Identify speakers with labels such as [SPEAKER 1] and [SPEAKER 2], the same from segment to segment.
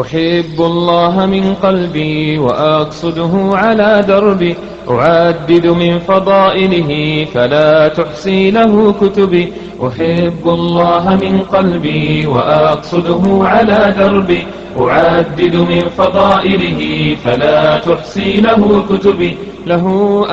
[SPEAKER 1] أحب الله من قلبي وأقصده على دربي أعدد من فضائله فلا تحصي له كتبي أحب الله من قلبي وأقصده على دربي أعدد من فضائله فلا تحصي له كتبي له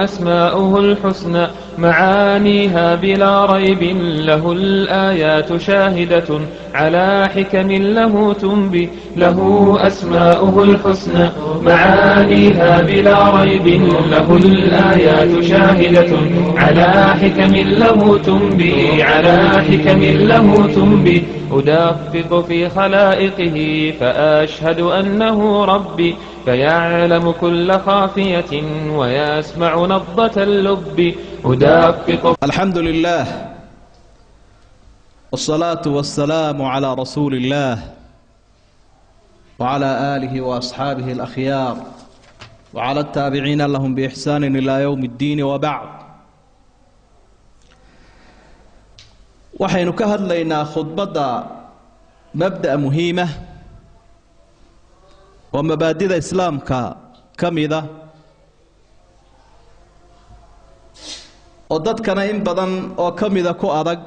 [SPEAKER 1] أسماؤه الحسنى معانيها بلا ريب له الآيات شاهدة على حكم له تنبي له أسماؤه الحسنى معانيها بلا ريب له الآيات شاهدة على حكم له تنبي على حكم له تنبي أدقق في خلائقه فأشهد أنه ربي فيعلم كل خافية ويسمع نبضة اللب أدقق.
[SPEAKER 2] الحمد لله والصلاة والسلام على رسول الله وعلى آله وأصحابه الأخيار وعلى التابعين لهم بإحسان إلى يوم الدين وبعد. waxaynu ka hadlaynaa khudbadda mabda' muhiima oo mabaadida islaamka ka mida oo dadkana in badan oo ka mida ku adag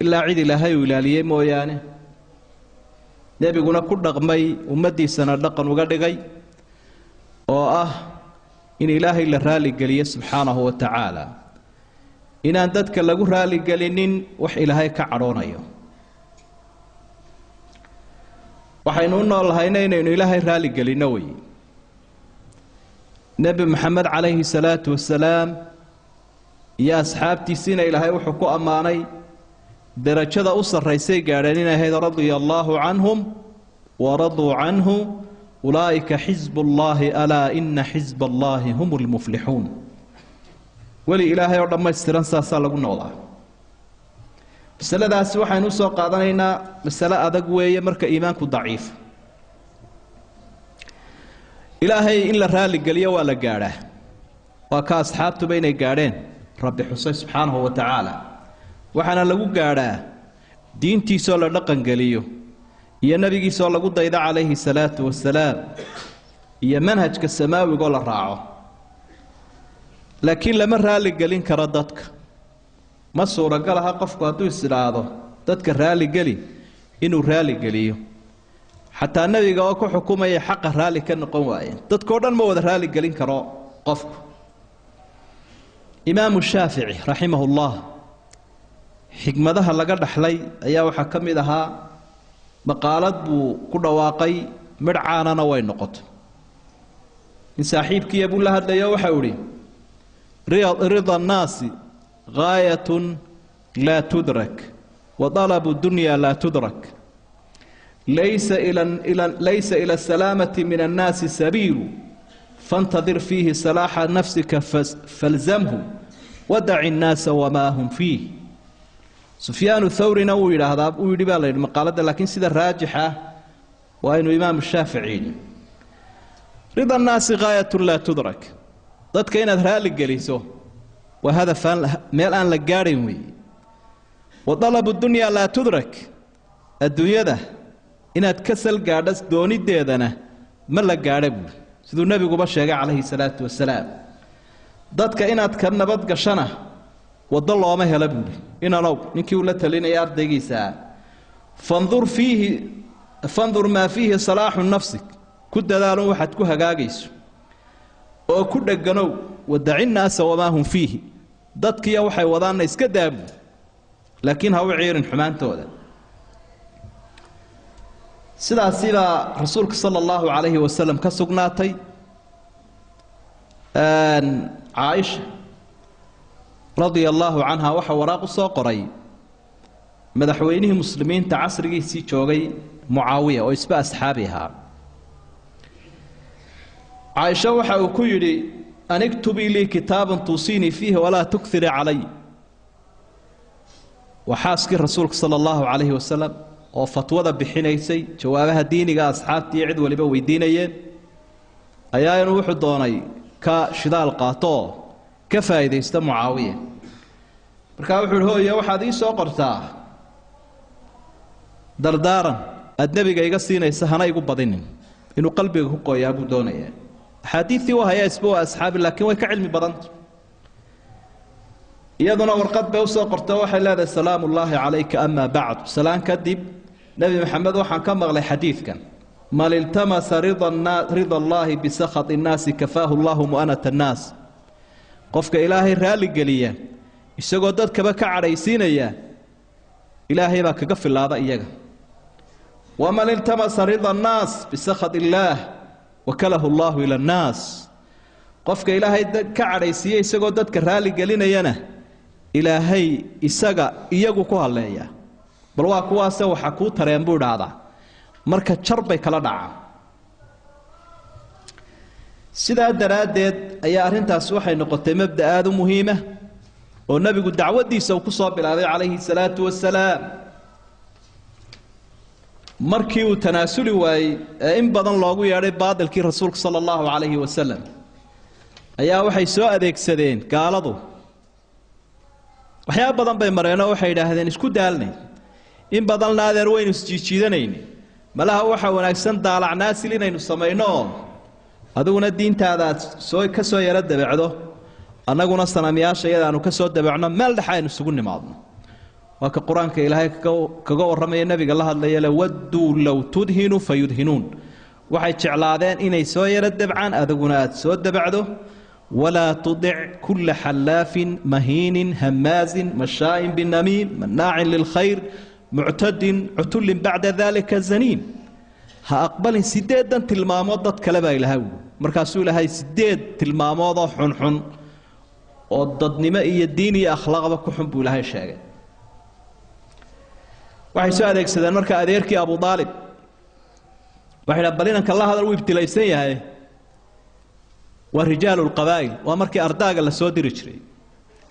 [SPEAKER 2] ilaa cid ilaahay uu ilaaliyey mooyaane nebiguna ku dhaqmay ummaddiisana dhaqan uga dhigay oo ah in ilaahay la raali geliyo subxaanahu wa tacaala inaan dadka lagu raali gelinin wax ilaahay ka cadhoonayo. waxaynu u noolahayna inaynu ilaahay raali gelinno wey. nebi maxamed calayhi salaatu wasalaam iyo asxaabtiisiina ilaahay wuxuu ku ammaanay darajada u sarraysay gaadheen inay ahayd radia allaahu canhum waraduu canhu ulaa'ika xisbu llaahi alaa ina xisba allaahi hum lmuflixuun. weli ilaahay oo dhammaystiran saasaa lagu noolaa. masaladaasi waxaynu usoo qaadanaynaa masale adag weeye marka iimaanku daciif. ilaahay in la raaligeliyo waa la gaadhaa, waa ka asxaabtuba inay gaadheen rabbi xusay subxaanahu wa tacaala. waxaana lagu gaadhaa diintiisoo la dhaqangeliyo iyo nebigiisoo lagu dayda calayhi salaatu wasalaam iyo manhajka samaawigoo la raaco. laakiin lama raali gelin karo dadka. ma suuragal aha qofku hadduu is-idhaahdo dadka raaligeli inuu raaligeliyo. xataa nebiga oo ku xukumaya xaqa raali ka noqon waayeen. dadkao dhan ma wada raaligelin karo qofku. imaamu shaafici raximahullah xikmadaha laga dhaxlay ayaa waxaa ka mid ahaa maqaalad buu ku dhawaaqay midh caanana way noqotay. in saaxiibkiiya buu la hadlayo waxau idhi رضا الناس غاية لا تدرك وطلب الدنيا لا تدرك ليس إلى السلامة من الناس سبيل فانتظر فيه صلاح نفسك فالزمه ودع الناس وما هم فيه. سفيان الثوري نوي هذا ويدي بالله المقالة لكن سيدة الراجحة وإنه إمام الشافعي رضا الناس غاية لا تدرك. dadka inaad raali geliso waa hadafaan meel aan la gaadhayn weeye. wa dalabu dunyaa laa tudrak, adduunyada inaad ka sal gaadhas doonideedana ma la gaadha buuri siduu nebiguba sheegay calayhi salaatu wasalaam. dadka inaad ka nabad gashana waddo looma hela buuri. inanow ninkii uu la talinaya ardaygiisaa fandur maa fiihi salaaxu nafsik, ku dadaalun waxaad ku hagaagayso oo ku dheganow wadaci nnaasa wamaa hum fiihi, dadkiiya waxay wadaanna iska daabu laakiin ha u ciirin xumaantooda. sidaasi baa rasuulka sala allahu calayhi wasalam ka sugnaatay. caaisha radia allaahu canha waxaa waraaq u soo qoray madaxweynihii muslimiinta casrigiisii joogay mucaawiya oo isba asxaabi ahaa. caaisha waxa uu ku yidhi an iktubii lii kitaaban tuusiinii fiihi walaa tukiri calay. waa xaaskii rasuulka sala allahu calayhi wasalam oo fatwada bixinaysay jawaabaha diiniga asxaabtii iyo cid waliba weydiinayeen ayaa inuu wuxuu doonay ka shidaal qaato oo ka faa'iidaysta mucaawiya. markaa wuxuu ihi hooye waxaad ii soo qortaa dardaaran nabiga iga siinaysa hana igu badinin inuu qalbiga ku qoyaa buu doonayaa xadiithii waa isbuu asxaabi laakiin way ka cilmi badan iyaduna warqad bay soo qortay waxay leedahay salaamullaahi calayka amma ba'd salaan kadib nabi maxamed waxaan ka maqlay xadiidkan mal iltamasa rida allaahi bisakhat innaasi kafaahu allahu mu'anata annaas qofka ilaahay raali geliya isagoo dadkaba ka cadhaysiinaya ilaahay baa kaga filaada iyaga waman iltamasa rida annaas bisakhat illaah wakalahu allahu ila annaas qofka ilaahay ka cadhaysiiya isagoo dadka raali gelinayana ilaahay isaga iyagu ku haleeya bal waa kuwaase waxa ku tareen buu dhaada marka jarbay kala dhacaan sidaa daraadeed ayaa arintaas waxay noqotay mabda aad u muhiim ah oo nabigu dacwadiisa uu ku soo bilaabay calayhi salaatu wasalaam markii uu tanaasuli waayey in badan loogu yeedhay baadilkii rasuulka sallallahu alayhi wasallam ayaa waxay soo adeegsadeen gaaladu waxyaabo badan bay mareenoo waxay yidhaahdeen isku daalnay in badanna adeer waynu isjiijiidanayni malaha waxa wanaagsan daalacnaasil inaynu samayno adiguna diintaada ka soo yara dabacdo annaguna sanamyaasha iyadaanu ka soo dabacno meel dhex aynu isugu nimaadno waa ka qur-aanka ilaahay kaga warramaya nabiga la hadlaya le wadduu low tudhinu fayudhinuun waxay jeclaadeen inay soo yara dabcaan adiguna aad soo dabacdo ولا تطع كل حلاف مهين هماز مشاء بالنميم مناع للخير معتد عتل بعد ذلك زنيم ها أقبل سديدا تلمامضة كلبا الهو مركاسو لهاي سديد تلمامضة حنحن وضد نمائي الديني أخلاق بكحب لهاي الشاقة وحي سؤالك سيدان مركا أديركي أبو طالب وحي لبالينا كالله هذا الويبتلايسية هاي ورجال القبائل ومركي أرداغ الله سو ديري جري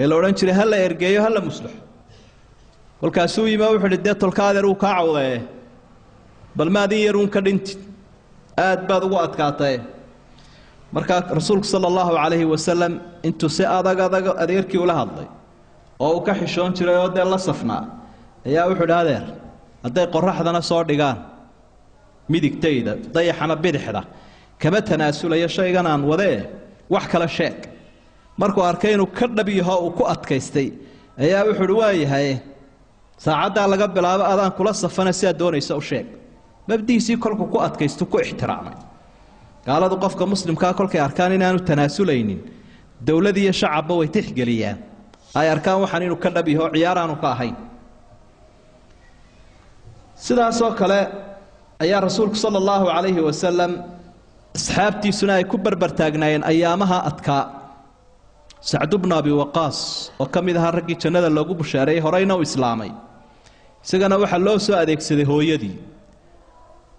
[SPEAKER 2] إلا وران جري هلا إرقايو هلا مصلح والكاسوي ما وحد الديت الكادر وكاعوه بل ما دي يرون كدنت آد بعض وقت كاتاي مركا رسولك صلى الله عليه وسلم انتو سي أداغ أديركي ولا هضي أو كحشون جري ودي الله صفنا يا وحد هذير هدي قرح دانا صور ديغان ميديك تيدا ضيحنا بيدحدا كما تناسل يا شيغان aan wade wax kala sheeg markuu arkay inuu ka dhabiyo oo ku adkaystay ayaa wuxuu waayahay saacada laga bilaabo adaan kula safana si aad doonayso u sheeg mabdiisi kolku ku adkaysto ku ixtiraamay gaaladu qofka muslimka kolkay arkaan inaanu tanaasuleynin dawladda iyo shacabba way tixgeliyaan ay arkaan waxaan inuu ka dhabiyo ciyaaraanu ka ahayn sidaas oo kale ayaa rasuulku sallallahu alayhi wasallam أصحابتي سناي كبر برتاجناين أيامها أتكا سعد بن أبي وقاص وكم إذا هرجي جنة اللوجو بشاري هرينا وإسلامي سجنا وحلو سؤالك سده هو يدي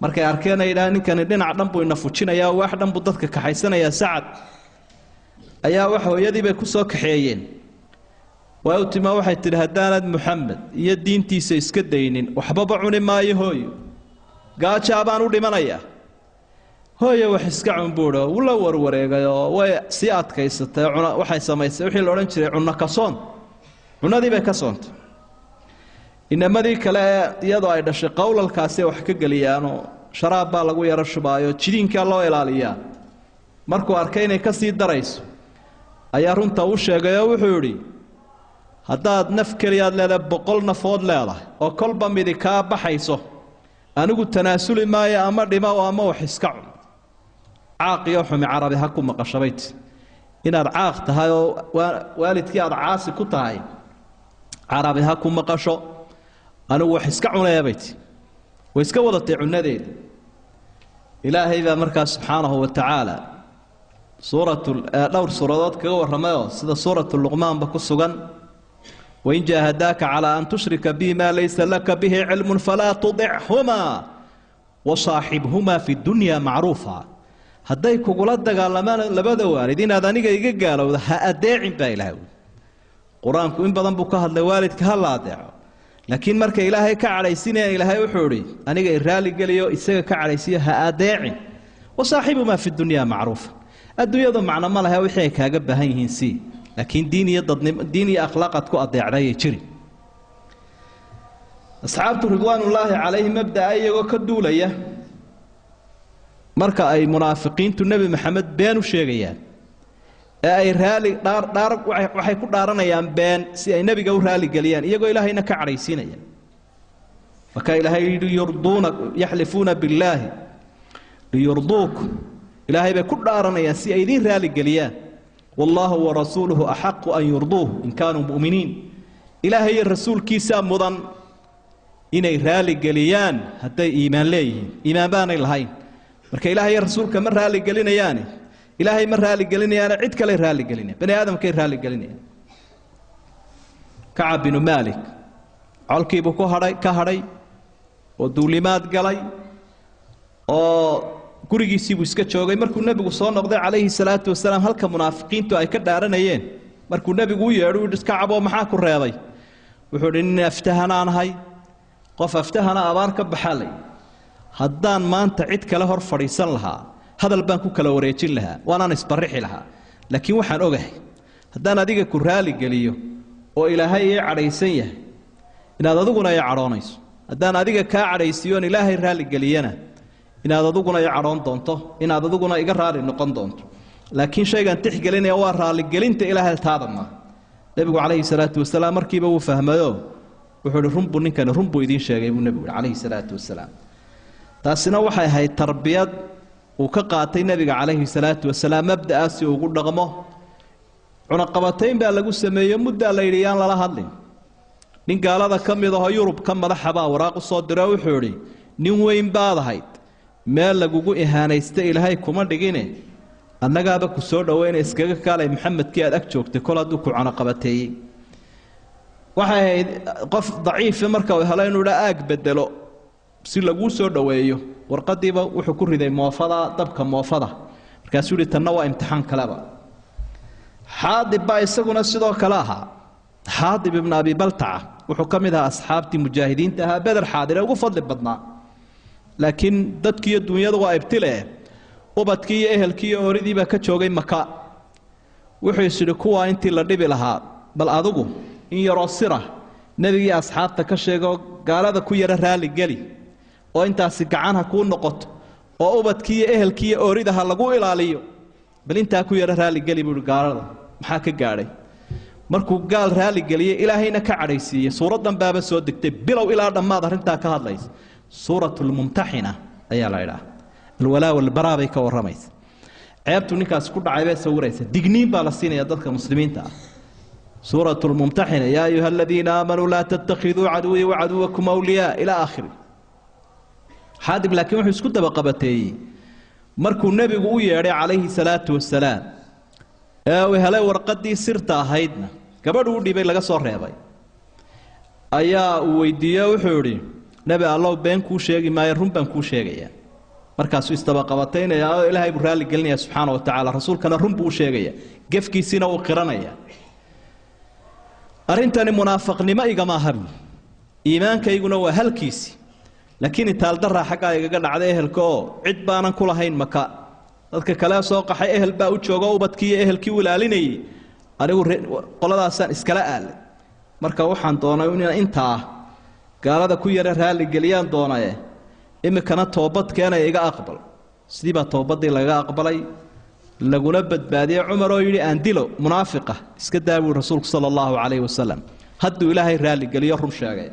[SPEAKER 2] مركي أركينا إيراني كان لنا عدم بو ينفوتشنا يا واحد بدتك كحيسنا يا سعد أيا واحد يدي بكسوك حيين وأوتي ما واحد تلهدان محمد يدين تيسي سكدينين وحباب عوني ما يهوي قال شعبان ودي منايا هوي وحسكعن بورو ولا وروريغايو way si adkaysatay waxay samaysay wixii la oran jiray cunna kasoon cunadii bay ka soonto inamadii kale iyadoo ay dhashay qowlalkaasi wax ka galiyaan oo sharaab baa lagu yara shubaayo jidinka loo ilaaliyaa markuu arkay inay ka sii darayso ayaa runta uu sheegay oo wuxuu yiri hadaad naf kaliyaad leedahay 100 nafood leedahay oo kolba midi ka baxayso anigu tanaasuli maayo ama dhima oo ama wax iska cun عاق يوحم عربي هكم قشبيت إن العاق تهاي والد كي عاصي كتاي عربي هكم قشو أنا وحسكعنا يا بيتي ويسكوضت عنادين إلهي ذا مركز سبحانه وتعالى سورة دور سورات كور رمايو سيدا سورة اللقمان بكسوغان وإن جاهداك على أن تشرك بي ما ليس لك به علم فلا تطعهما وصاحبهما في الدنيا معروفا hadday kugula dagaalamaan labada waalidin aad aniga iga gaalowda ha adeecin baa ilaahay quraanku in badan buu ka hadlay waalidka ha la adeeco laakiin marka ilaahay ka calaysinaya ilaahay wuxuu yiri aniga iraali galiyo isaga ka calaysiyo ha adeecin wasaahibu ma fi dunya macruufa adduunyada macna ma laha wixii kaaga baahan yihiin si laakiin diin iyo akhlaaqad ku adeecday jiri asxaabtu ridwaanullaahi calayhi mabda'a iyagoo ka duulaya marka ay munaafiqiintu nebi maxamed been u sheegayaan ee ay waxay ku dhaaranayaan been si ay nebiga u raaligeliyaan iyagoo ilaahayna ka cadhaysiinayaan marka ilaahay yidhi yaxlifuuna billaahi liyurduukum ilaahay bay ku dhaaranayaan si ay idiin raaligeliyaan wallaahu warasuuluhu axaqu an yurduuhu in kaanuu mu'miniin ilaahay iyo rasuulkiisaa mudan inay raaligeliyaan hadday iimaan leeyihiin iimaan baanay lahayn marka ilaahay iyo rasuulka ma raaligelinayaane ilaahay ma raaligelinayaane cid kale raaligelinayaan bani aadamkay raaligelinayaan Kacab bin Maalik colkiibuu ka hadhay oo duulimaad galay oo gurigiisiibuu iska joogay markuu nebigu soo noqday calayhi salaatu wasalaam halka munaafiqiintu ay ka dhaaranayeen markuu nebigu u yeedho u yidhi Kacaboo maxaa ku reebay wuxuu yidhi nin aftahanaan qof aftahana abaar ka baxalay haddaan maanta cid kale hor fadhiisan lahaa hadal baan ku kala wareejin lahaa waanaan isbarixi lahaa laakiin waxaan ogahay haddaan adiga ku raaligeliyo oo ilaahay ii cadhaysan yahay inaad adiguna ii cadhoonayso haddaan adiga kaa cadhaysiiyo oon ilaahay raaligeliyana inaad adiguna ii cadhoon doonto inaad adiguna iga raali noqon doonto laakiin shaygan tixgelinaya waa raaligelinta ilaahay taadama nebigu calayhi salaatu wasalaam markiiba wuu fahmayo wuxuu yidhi runbuu ninkani runbuu idiin sheegay buu nebigu yidhi calayhi salaatu wasalaam taasina waxay ahayd tarbiyad uu ka qaatay nebiga calayhi salaatu wasalaam mabda'aas si ugu dhaqmo cunaqabatayn baa lagu sameeyey muddaa la yidhi yaan lala hadlin nin gaalada ka mid ahoo yurub ka madaxa baa waraaq u soo diro wuxuu yidhi nin weyn baad ahayd meel lagugu ihaanaysta ilaahay kuma dhigine annagaaba ku soo dhoweyna iskaga kaalay maxamedkii aad ag joogtay kol hadduu ku cunaqabateeyey waxay ahayd qof daciifa marka uu helo inuu dha aag bedelo si laguu soo dhoweeyo warqadiiba wuxuu ku riday moofada dabka moofada markaasuu yidhi tanna waa imtixaan kaleba xaadib baa isaguna sidoo kale ahaa xaadib ibn abi baltaca wuxuu ka mid ahaa asxaabtii mujaahidiinta ahaa beder xaadir ee ugu fadli badnaa laakiin dadkiiyo dunyadu waa ibtile ubadkii iyo ehelkii iyo ooridiiba ka joogay maka wuxuu isyidhi kuwaa intii la dhibi lahaa bal adigu in yaroo sira nebigii asxaabta ka sheego gaalada ku yara raaligeli oo intaasi gacan ha kuu noqoto oo ubadkii iyo ehelkii iyo oorida ha lagu ilaaliyo bal intaa ku yara raaligeli buuhi gaalada maxaa ka gaadhay markuu gaal raaligeliyey ilaahayna ka cadhaysiiyey suuraddan baaba soo degtay bilow ilaa dhammaad arrintaa ka hadlaysa suuratulmumtaxina ayaa la idhaha alwalaa walbaraa bay ka warramaysa ceebtu ninkaasi ku dhacay bay sawiraysa digniin baa la siinaya dadka muslimiinta ah suuratulmumtaxina yaa ayuha aladiina aamanuu laa tattakhiduu caduwii wacaduwakum awliyaa ilaa aakhiri xaadib laakiin wuxuu isku dabaqabateeyey markuu nebigu u yeedhay calayhi salaatu wasalaam ee uu helay warqaddii sirta ahaydna gabadhu u dhibay laga soo reebay ayaa uu weydiiye wuxuu yidhi nebi allow been kuu sheegi maayo run baan kuu sheegayaa markaasuu isdabaqabataynayaa oo ilaahay buu raalli gelinaya subxaana wa tacaala rasuulkana run buu u sheegayaa gefkiisiina uu qiranayaa arrintani munaafaqnimo igama aha buu iimaankayguna waa halkiisii laakiin itaaldarraa xaggaa igaga dhacday ehelka oo cid baanan ku lahayn maka dadka kale soo qaxay ehel baa u jooga ubadkii iyo ehelkii u ilaalinayay anigu qoladaasaan iskala aalay marka waxaan doonay inaan intaa gaalada ku yara raaligeliyaan doonaye imikana toobad keenaya iga aqbal sidii baa toobaddii laga aqbalay laguna badbaadiyey cumar oo yidhi aan dilo munaafiqa iska daa buu rasuulku sala allahu calayhi wasalam hadduu ilaahay raaligeliyo run sheegay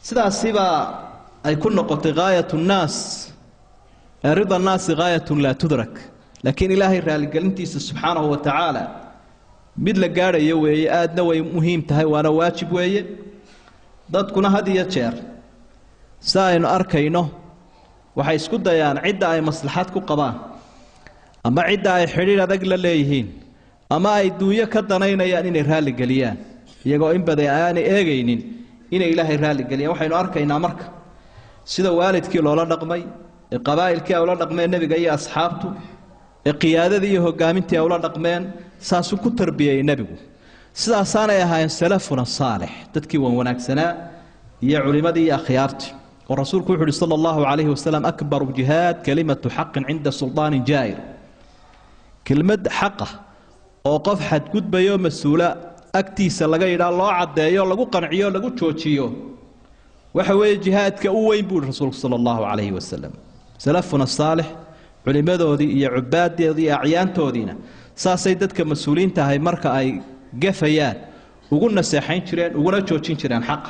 [SPEAKER 2] sidaasibaa ay ku noqotay gaayatu nnaas rida nnaasi gaayatun laa tudrak laakiin ilaahay raaligelintiisa subxaanahu wa tacaala mid la gaadhayo weeye aadna way muhiim tahay waana waajib weeye dadkuna had iyo jeer si aynu arkayno waxay isku dayaan cidda ay maslaxad ku qabaan ama cidda ay xidhiidh adag la leeyihiin ama ay duunyo ka danaynayaan inay raaligeliyaan iyagoo in badan aanay eegaynin inay ilaahay raaligeliyaan waxaynu arkaynaa marka sida waalidkii loola dhaqmay ee qabaa'ilkii ay ula dhaqmeen nebiga iyo asxaabtu ee qiyaadadii iyo hogaamintii ay ula dhaqmeen saasuu ku tarbiyey nebigu sidaasaanay ahaayeen salafuna saalix dadkii wan wanaagsanaa iyo culimadii iyo akhyaartii oo rasuulku wuxuu yidhi sala allahu calayhi wasalam akbaru jihaad kalimatu xaqin cinda sulطaanin jaa'ir kelmad xaqa oo qof xadgudbayoo mas-uula agtiisa laga yidhaa loo caddeeyo lagu qanciyo lagu joojiyo waxa weeye jihaadka u weyn buu rasuulku sallallahu alayhi wasallam salafuna saalix culimadoodii iyo cubaadoodii iyo acyaantoodiina saasay dadka mas'uuliinta ahay marka ay gafayaan ugu naseexayn jireen uguna joojin jireen xaq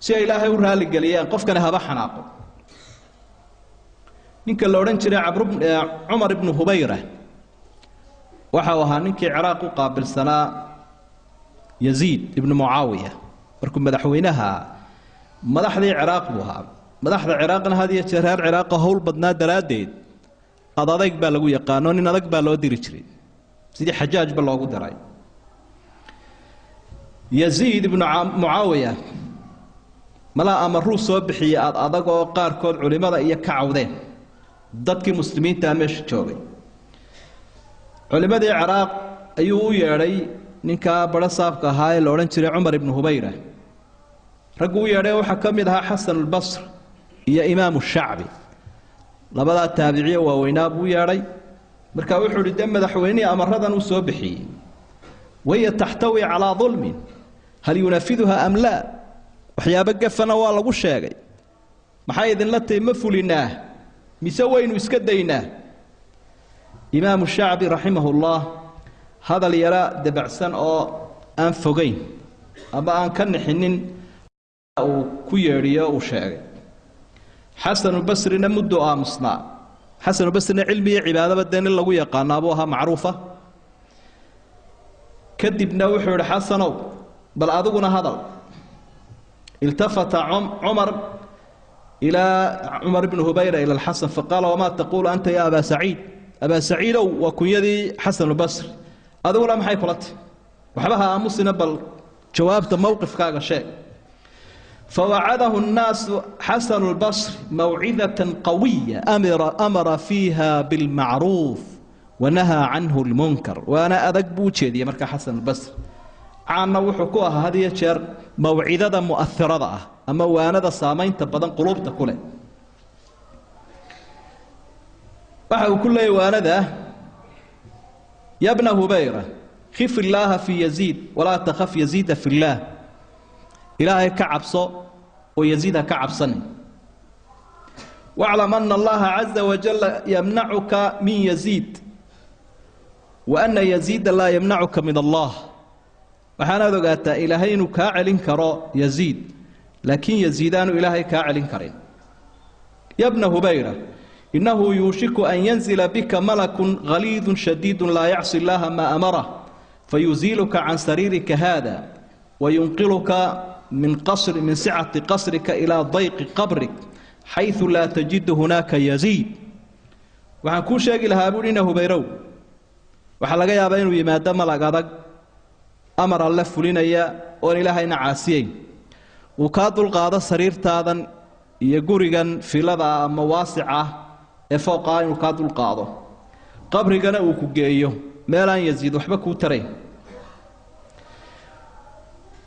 [SPEAKER 2] si ay ilaahay u raali galiyaan qofkana haba xanaaqo ninka la oran jiray Umar ibn Hubayra waxa uu ahaa ninkii Ciraaq u qaabilsanaa Yazid ibn Muawiya markuu madaxweynaha madaxdii Ciraaq buu ahaa madaxda Ciraaqna hadiya jeer Ciraaq hawl badnaa daraadeed adayg baa lagu yaqaano nin adag baa loo diri jiray sidii Xajaaj ba loogu diray Yazid ibn Muawiya mala amaru soo bixiyay adag oo qaar kood culimada iyo ka cawdeen dadkii muslimiinta meesha joogay culimadii Ciraaq ayuu u yeeray ninka bada saabka ahaa ee la oran jiray Umar ibn Hubayra rag u yeeray waxa kamid ahaa Xasan al-Basri iyo Imaam al-Shacbi labada taabiciye waaweynaa buu yeeray marka wuxuu dhigay madaxweynaha amaradan uu soo bixiyay way taxtawi ala dhulm hal yunafidha am la waxyaabo gafana waa lagu sheegay maxay idin la teema fulinaa mise waynu iska daynaa Imaam al-Shacbi rahimahullah هذا اللي يرى دبعسان أو أنفقين أما أن كان حنين أو كويريا أو شاعر حسن البصري نمد مصنع حسن البصري علمي عبادة بدين الله ويا قنابوها معروفة كذب نوح حسن بل أذقنا هذا التفت عمر بن هبيرة إلى الحسن فقال وما تقول أنت يا أبا سعيد أبا سعيد وكيدي حسن البصري هذا ولا محي كلت وحبها مسلم بل جوابت موقف كاغا شيء فوعده الناس حسن البصري موعظة قوية أمر فيها بالمعروف ونهى عنه المنكر وأنا أذك بوتشي دي مركا حسن البصري عنا وحكوها هذه شر موعظة مؤثرة أما وأنا ذا صامين تبدن قلوبته كله وحو كله وأنا ذا يا ابن هبيرة خف الله في يزيد ولا تخف يزيد في الله إلهي كعب صو ويزيد كعب صني واعلم أن الله عز وجل يمنعك من يزيد وأن يزيد لا يمنعك من الله وحنا ذقات إلهين كاعل كرا يزيد لكن يزيدان إلهي كاعل كرين يا ابن هبيرة إنه يوشك أن ينزل بك ملك غليظ شديد لا يعصي الله ما أمره فيزيلك عن سريرك هذا وينقلك من سعة قصرك إلى ضيق قبرك حيث لا تجد هناك يزيد وحنكون شاقي لها أبونين هبيرو وحلقا يا بينو يما دم لقادك أمر الله فلين إياه وأن إلهينا عاسيين وكادوا القادة سرير تاذن يقوريغان في لذا مواسعة فوقا إنه كادوا القادة قبرغان وكوغيو ميلان يزيد وحبكو ترين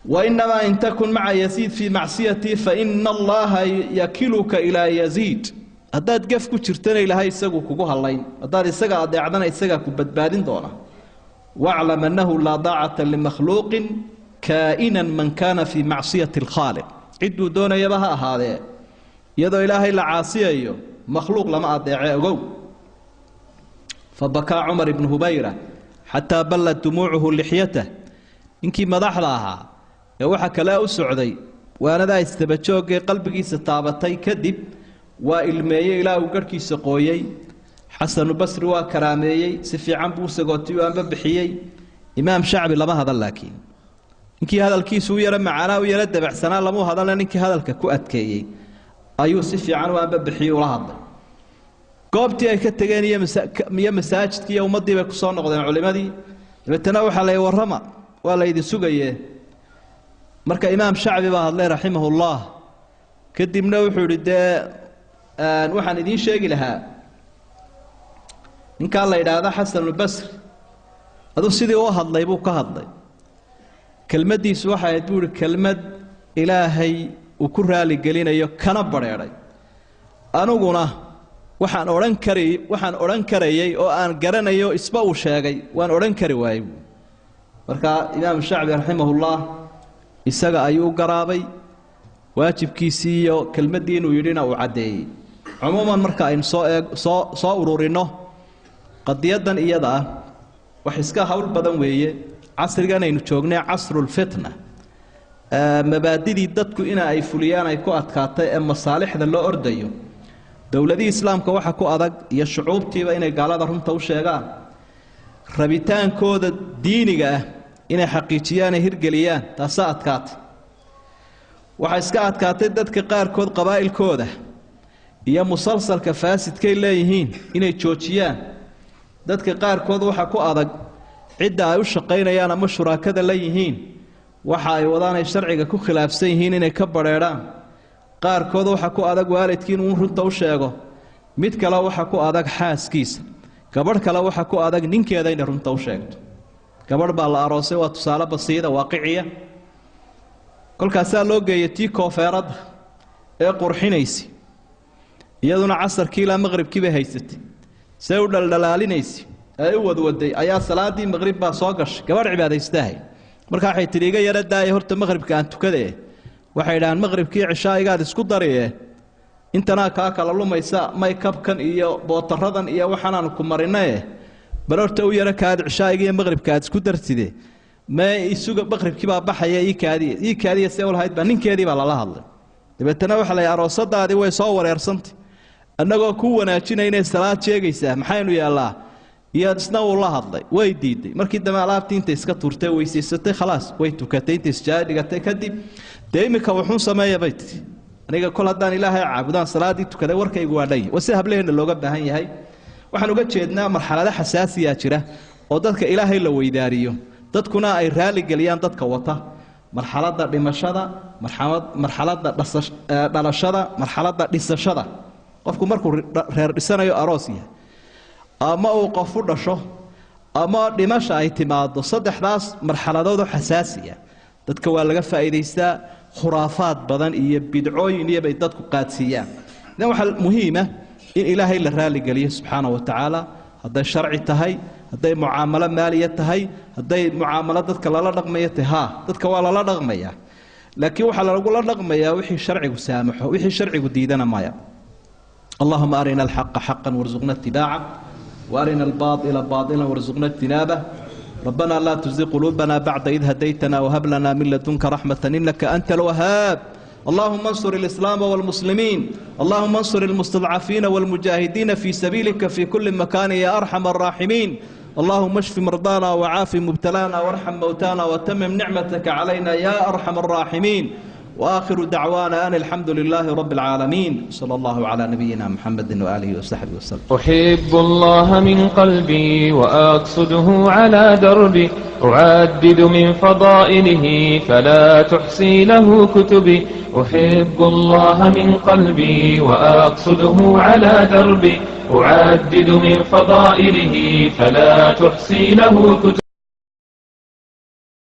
[SPEAKER 2] وإنما إن تكن مع يزيد في معصيتي فإن الله يكلك إلى يزيد هداد قفكو تشرتني لهاي ساقو كوكوها اللين هداد الساقا أدعنا الساقا كبدبادين دونا واعلم أنه لا ضاعة لمخلوق كائنا من كان في معصية الخالق عدو دونا يبها هذا يدو إلهي لعاصيه مخلوق لما أضيعه فبكى عمر بن هبيرة حتى بلت دموعه لحيته إنكي مدح لها يوحك لا أسعدي وأنا ذا استبتشوك قلبك ستابتي كذب وإلمي إلى وقركي سقويي حسن البصري وكرامي سفي عن بوسقوتي وأن ببحيي إمام شعبي لما هذا لكن إنكي هذا الكيس ويرى معنا ويرد بحسنا لمو هذا لأنكي هذا الككوأت كيي ayuu si fiican u anbabixiyo ula hadlay goobtii ay ka tageen iyo masaajidkii iyo ummadii bay ku soo noqdeen culimadii dadna waxa la warrama waa la idin sugayee marka imaam shacbi baa hadlay rahimahullah kadibna wuxuu yidhi waxaan idin sheegi lahaa ninka la yiraahdo Xasan al-Basri adoo sidii uu hadlay buu ka hadlay kelmadiisu waxa ay buuri kelmad ilaahay وكل رالي قلنا يكنا بريري أنا قلنا وحن أوران كري أو أن قرنا يو إسباو شاقي وأن أوران كري وايو marka imaam shacbi raximahullah isaga ayuu garaabay waajibkiisii iyo kelmadii inuu yidhina uu caddeeyey cumuuman marka aynu soo ururino qadiyadan iyada ah wax iska hawl badan weeye casrigan aynu joognay casrul fitna mabaadidii dadku in ay fuliyaan ay ku adkaatay ee masaalixda loo ordayo dowladii islaamka waxa ku adag iyo shucuubtiiba inay gaalada runta u sheegaan rabitaankooda diiniga ah inay xaqiijiyaan ay hirgeliyaan taas adkaatay waxa iska adkaatay dadka qaarkood qabaa'ilkooda iyo musalsalka faasidkay leeyihiin inay joojiyaan dadka qaarkood waxa ku adag cidda ay u shaqaynayaan ama shuraakada la yihiin waxa ay wadaan ay sharciga ku khilaafsan yihiin inay ka bareeraan qaarkood waxa ku adag waalidkiin uu runta u sheego mid kale waxa ku adag xaaskiisa gabadh kale waxa ku adag ninkeeda inay runta u sheegto gabadh baa la aroosay waa tusaale basiida waaqiciya kolkaasaa loo geeyay tii koofeerada ee qurxinaysa iyaduna casarkii ilaa maqribkii bay haysatay say u dhaldhalaalinaysa ee u wadwaday ayaa salaadii maqrib baa soo gashay gabadh cibaadaystahay marka waxay tidhi iga yara daaya horta maqribka aan tukadee waxay yidhahaan maqribkii cishaa'igaad isku dariyee intanaa kaa kala lumaysa maykabkan iyo bootaradan iyo waxaanaan ku marinaye bal horta u yara kaad cishaa'iga iyo maqribka aad isku dartide mee isuga maqribkii baa baxaya ii kaadiya see ulahayd baa ninkeedii baa lala hadlay dabeetana waxa la yidhi aroosadaadii way soo wareersantay annagoo ku wanaajinaynay salaad sheegaysaa maxaynu yeellaa iyo isna uu la hadlay way diiday markii dambe alaabtii inta iska tuurtay weysaysatay khalaas way tukatay inta isjaay dhigatay kadib dee imika wuxuun sameeya bay tidhi aniga kol haddaan ilaahay caabudaan salaadii tukaday warkaygu waa dhan waa si hableheena looga baahan yahay waxaan uga jeednaa marxalado xasaasiya jira oo dadka ilaahay la weydaariyo dadkuna ay raali geliyaan dadka wata marxaladda dhimashada marxaladda dhalashada marxaladda dhisashada qofku markuu reer dhisanayo aroos yahay ama uu qof u dhasho ama dhimasha ay timaado saddexdaas marxaladood oo xasaasiya dadka waa laga faa'iidaystaa khuraafaad badan iyo bidcooyin iyo bay dadku qaadsiiyaan idan waxaa muhiima in ilaahay la raali geliyo subxaana wa tacaala hadday sharci tahay hadday mucaamalo maaliya tahay hadday mucaamalo dadka lala dhaqmayo tahay haa dadka waa lala dhaqmayaa laakiin waxaa lagula dhaqmayaa wixii sharcigu saamaxo wixii sharcigu diidana maya اللهم أرنا الحق حقا وارزقنا اتباعه وأرنا الباطل باطلا وارزقنا اجتنابه ربنا لا تزغ قلوبنا بعد إذ هديتنا وهب لنا من لدنك رحمة إنك أنت الوهاب اللهم انصر الإسلام والمسلمين اللهم انصر المستضعفين والمجاهدين في سبيلك في كل مكان يا أرحم الراحمين اللهم اشف مرضانا وعاف مبتلانا وارحم موتانا وتمم نعمتك علينا يا أرحم الراحمين وآخر دعوانا أن الحمد لله رب العالمين صلى الله على نبينا محمد وآله وصحبه وسلم
[SPEAKER 1] أحب الله من قلبي وأقصده على دربي أعدد من فضائله فلا تحصي له كتبي أحب الله من قلبي وأقصده على دربي أعدد من فضائله فلا تحصي له كتبي